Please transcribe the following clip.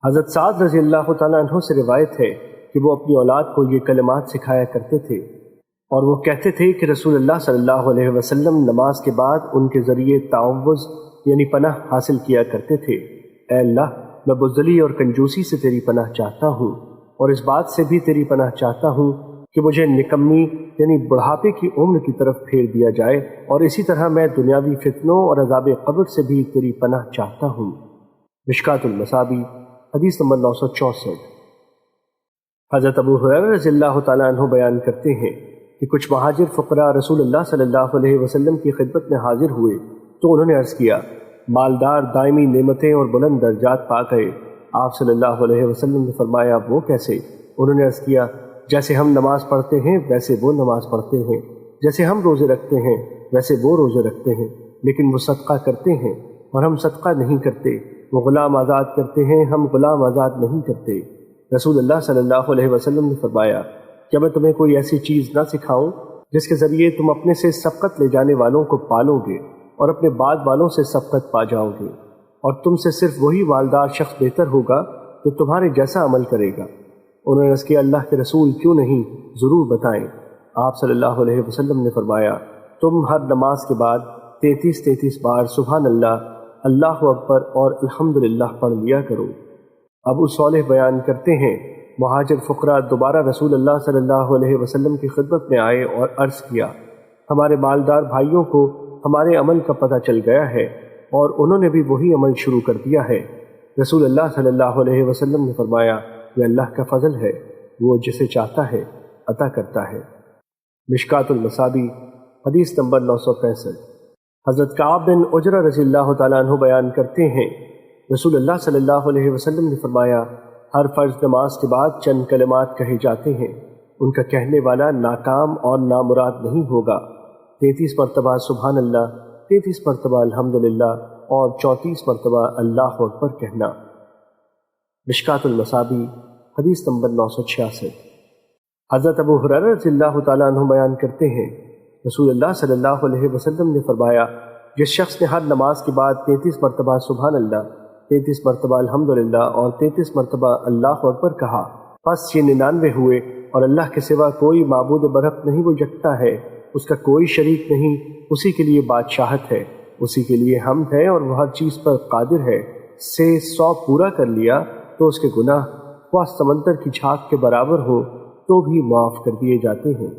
حضرت سعد رضی اللہ تعالیٰ عنہ سے روایت ہے کہ وہ اپنی اولاد کو یہ کلمات سکھایا کرتے تھے، اور وہ کہتے تھے کہ رسول اللہ صلی اللہ علیہ وسلم نماز کے بعد ان کے ذریعے تعوذ یعنی پناہ حاصل کیا کرتے تھے۔ اے اللہ، میں بزدلی اور کنجوسی سے تیری پناہ چاہتا ہوں، اور اس بات سے بھی تیری پناہ چاہتا ہوں کہ مجھے نکمی یعنی بڑھاپے کی عمر کی طرف پھیر دیا جائے، اور اسی طرح میں دنیاوی فتنوں اور عذاب قبر سے بھی تیری پناہ چاہتا ہوں۔ مشکوٰۃ المصابیح حدیث نمبر 964۔ حضرت ابو ہریرہ رضی اللہ تعالیٰ عنہ بیان کرتے ہیں کہ کچھ مہاجر فقراء رسول اللہ صلی اللہ علیہ وسلم کی خدمت میں حاضر ہوئے تو انہوں نے عرض کیا، مالدار دائمی نعمتیں اور بلند درجات پا گئے۔ آپ صلی اللہ علیہ وسلم نے فرمایا، وہ کیسے؟ انہوں نے عرض کیا، جیسے ہم نماز پڑھتے ہیں ویسے وہ نماز پڑھتے ہیں، جیسے ہم روزے رکھتے ہیں ویسے وہ روزے رکھتے ہیں، لیکن وہ صدقہ کرتے ہیں اور ہم صدقہ نہیں کرتے، وہ غلام آزاد کرتے ہیں، ہم غلام آزاد نہیں کرتے۔ رسول اللہ صلی اللہ علیہ وسلم نے فرمایا، کیا میں تمہیں کوئی ایسی چیز نہ سکھاؤں جس کے ذریعے تم اپنے سے سبقت لے جانے والوں کو پالو گے اور اپنے بعد والوں سے سبقت پا جاؤ گے، اور تم سے صرف وہی مالدار شخص بہتر ہوگا جو تمہارے جیسا عمل کرے گا۔ انہوں نے عرض کیا، اللہ کے رسول کیوں نہیں، ضرور بتائیں۔ آپ صلی اللہ علیہ وسلم نے فرمایا، تم ہر نماز کے بعد 33 بار سبحان اللہ، اللہ اکبر اور الحمدللہ پڑھ لیا کرو۔ ابو صالح بیان کرتے ہیں، مہاجر فقراء دوبارہ رسول اللہ صلی اللہ علیہ وسلم کی خدمت میں آئے اور عرض کیا، ہمارے مالدار بھائیوں کو ہمارے عمل کا پتہ چل گیا ہے اور انہوں نے بھی وہی عمل شروع کر دیا ہے۔ رسول اللہ صلی اللہ علیہ وسلم نے فرمایا، یہ اللہ کا فضل ہے، وہ جسے چاہتا ہے عطا کرتا ہے۔ مشکوٰۃ المصابیح حدیث نمبر 965۔ حضرت کعب بن عجرہ رضی اللہ تعالیٰ عنہ بیان کرتے ہیں، رسول اللہ صلی اللہ علیہ وسلم نے فرمایا، ہر فرض نماز کے بعد چند کلمات کہے جاتے ہیں، ان کا کہنے والا ناکام اور نامراد نہیں ہوگا۔ 33 مرتبہ سبحان اللہ، 33 مرتبہ الحمدللہ اور 34 مرتبہ اللہ اکبر کہنا۔ مشکوٰۃ المصابیح حدیث نمبر 966۔ حضرت ابو ہریرہ رضی اللہ تعالیٰ عنہ بیان کرتے ہیں، رسول اللہ صلی اللہ علیہ وسلم نے فرمایا، جس شخص نے ہر نماز کے بعد 33 مرتبہ سبحان اللہ، 33 مرتبہ الحمدللہ اور 33 مرتبہ اللہ اکبر کہا، پس یہ 99 ہوئے، اور اللہ کے سوا کوئی معبود برحق نہیں، وہ یکتا ہے، اس کا کوئی شریک نہیں، اسی کے لیے بادشاہت ہے، اسی کے لیے حمد ہے، اور وہ ہر چیز پر قادر ہے۔ سے 100 پورا کر لیا تو اس کے گناہ خواہ سمندر کی جھاگ کے برابر ہو تو بھی معاف کر دیے جاتے ہیں۔